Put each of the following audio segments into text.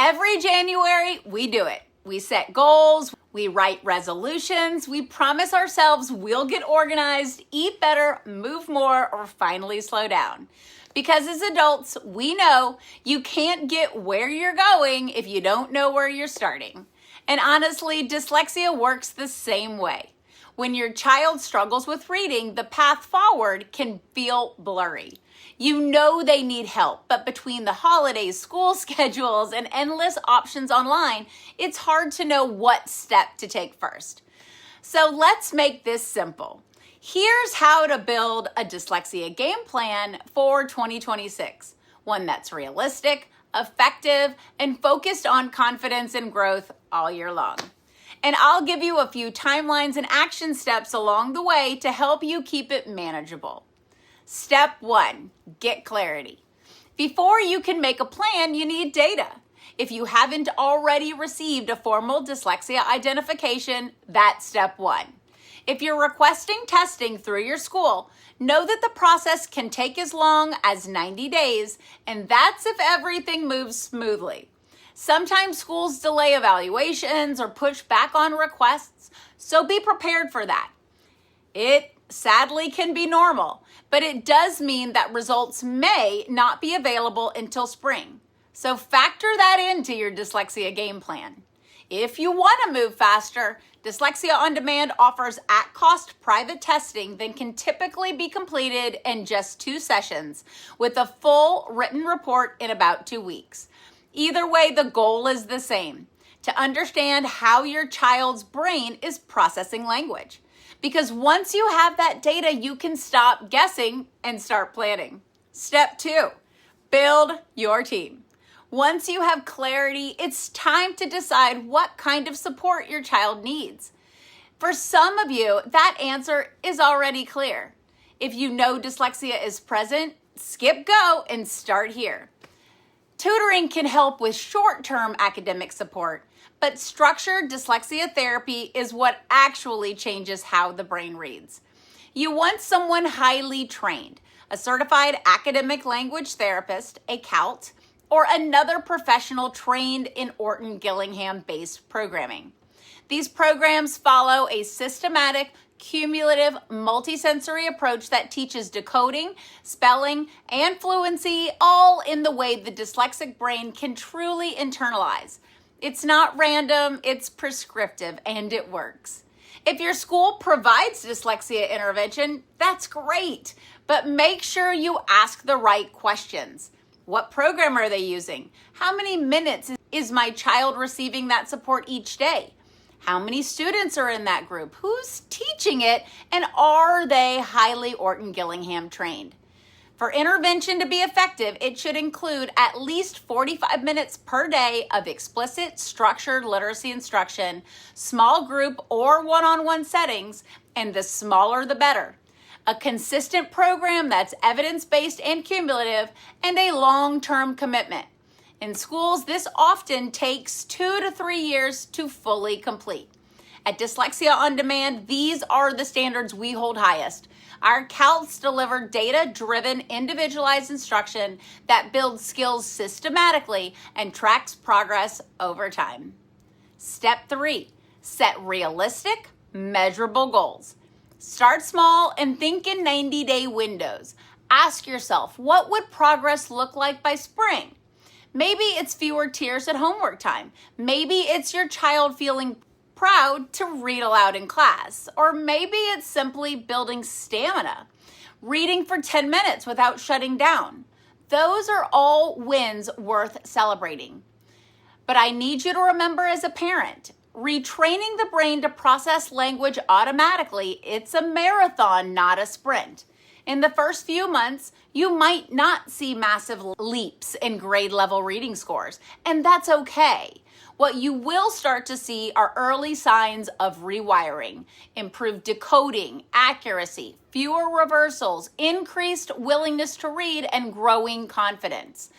Every January, we do it. We set goals, we write resolutions, we promise ourselves we'll get organized, eat better, move more, or finally slow down. Because as adults, we know you can't get where you're going if you don't know where you're starting. And honestly, dyslexia works the same way. When your child struggles with reading, the path forward can feel blurry. You know they need help, but between the holidays, school schedules, and endless options online, it's hard to know what step to take first. So let's make this simple. Here's how to build a dyslexia game plan for 2026. One that's realistic, effective, and focused on confidence and growth all year long. And I'll give you a few timelines and action steps along the way to help you keep it manageable. Step 1, get clarity. Before you can make a plan, you need data. If you haven't already received a formal dyslexia identification, that's step 1. If you're requesting testing through your school, know that the process can take as long as 90 days, and that's if everything moves smoothly. Sometimes schools delay evaluations or push back on requests, so be prepared for that. It sadly can be normal, but it does mean that results may not be available until spring. So factor that into your dyslexia game plan. If you want to move faster, Dyslexia On Demand offers at-cost private testing that can typically be completed in just 2 sessions with a full written report in about 2 weeks. Either way, the goal is the same, to understand how your child's brain is processing language. Because once you have that data, you can stop guessing and start planning. Step 2, build your team. Once you have clarity, it's time to decide what kind of support your child needs. For some of you, that answer is already clear. If you know dyslexia is present, skip go and start here. Tutoring can help with short-term academic support, but structured dyslexia therapy is what actually changes how the brain reads. You want someone highly trained, a certified academic language therapist, a CALT, or another professional trained in Orton-Gillingham based programming. These programs follow a systematic, cumulative, multisensory approach that teaches decoding, spelling, and fluency, all in the way the dyslexic brain can truly internalize. It's not random, it's prescriptive, and it works. If your school provides dyslexia intervention, that's great, but make sure you ask the right questions. What program are they using? How many minutes is my child receiving that support each day? How many students are in that group? Who's teaching it? And are they highly Orton-Gillingham trained? For intervention to be effective, it should include at least 45 minutes per day of explicit structured literacy instruction, small group or one-on-one settings, and the smaller the better. A consistent program that's evidence-based and cumulative, and a long-term commitment. In schools, this often takes 2 to 3 years to fully complete. At Dyslexia On Demand, these are the standards we hold highest. Our CALTs deliver data-driven, individualized instruction that builds skills systematically and tracks progress over time. Step 3, set realistic, measurable goals. Start small and think in 90-day windows. Ask yourself, what would progress look like by spring? Maybe it's fewer tears at homework time. Maybe it's your child feeling proud to read aloud in class. Or maybe it's simply building stamina, reading for 10 minutes without shutting down. Those are all wins worth celebrating. But I need you to remember as a parent, retraining the brain to process language automatically, it's a marathon, not a sprint. In the first few months, you might not see massive leaps in grade level reading scores, and that's okay. What you will start to see are early signs of rewiring, improved decoding, accuracy, fewer reversals, increased willingness to read, and growing confidence.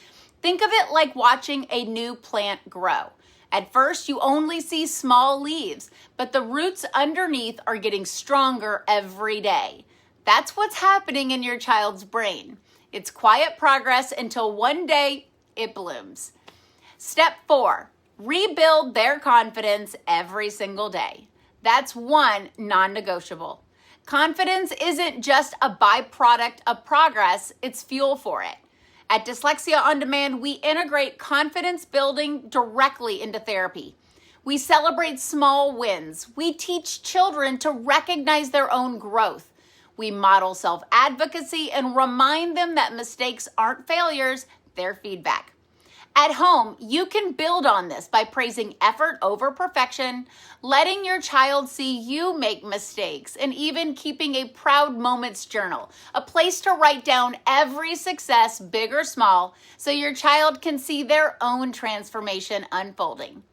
Think of it like watching a new plant grow. At first, you only see small leaves, but the roots underneath are getting stronger every day. That's what's happening in your child's brain. It's quiet progress until one day it blooms. Step 4, rebuild their confidence every single day. That's one non-negotiable. Confidence isn't just a byproduct of progress, it's fuel for it. At Dyslexia On Demand, we integrate confidence building directly into therapy. We celebrate small wins. We teach children to recognize their own growth. We model self-advocacy and remind them that mistakes aren't failures, they're feedback. At home, you can build on this by praising effort over perfection, letting your child see you make mistakes, and even keeping a proud moments journal, a place to write down every success, big or small, so your child can see their own transformation unfolding.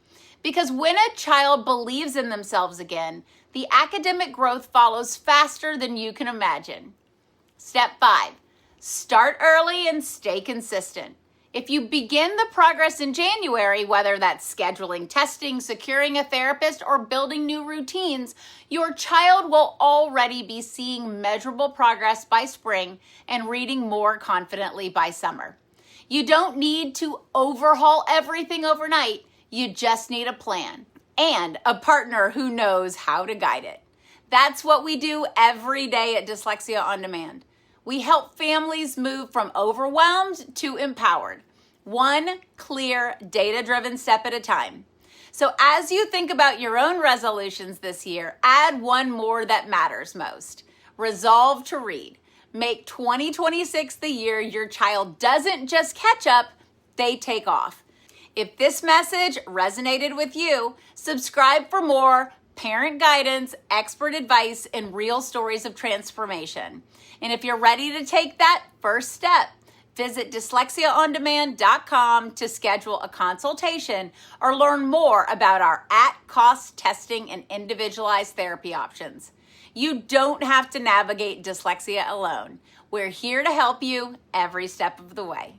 Because when a child believes in themselves again, the academic growth follows faster than you can imagine. Step 5, start early and stay consistent. If you begin the progress in January, whether that's scheduling testing, securing a therapist, or building new routines, your child will already be seeing measurable progress by spring and reading more confidently by summer. You don't need to overhaul everything overnight. You just need a plan and a partner who knows how to guide it. That's what we do every day at Dyslexia On Demand. We help families move from overwhelmed to empowered, one clear, data-driven step at a time. So as you think about your own resolutions this year, add one more that matters most. Resolve to read. Make 2026 the year your child doesn't just catch up, they take off. If this message resonated with you, subscribe for more parent guidance, expert advice, and real stories of transformation. And if you're ready to take that first step, visit dyslexiaondemand.com to schedule a consultation or learn more about our at-cost testing and individualized therapy options. You don't have to navigate dyslexia alone. We're here to help you every step of the way.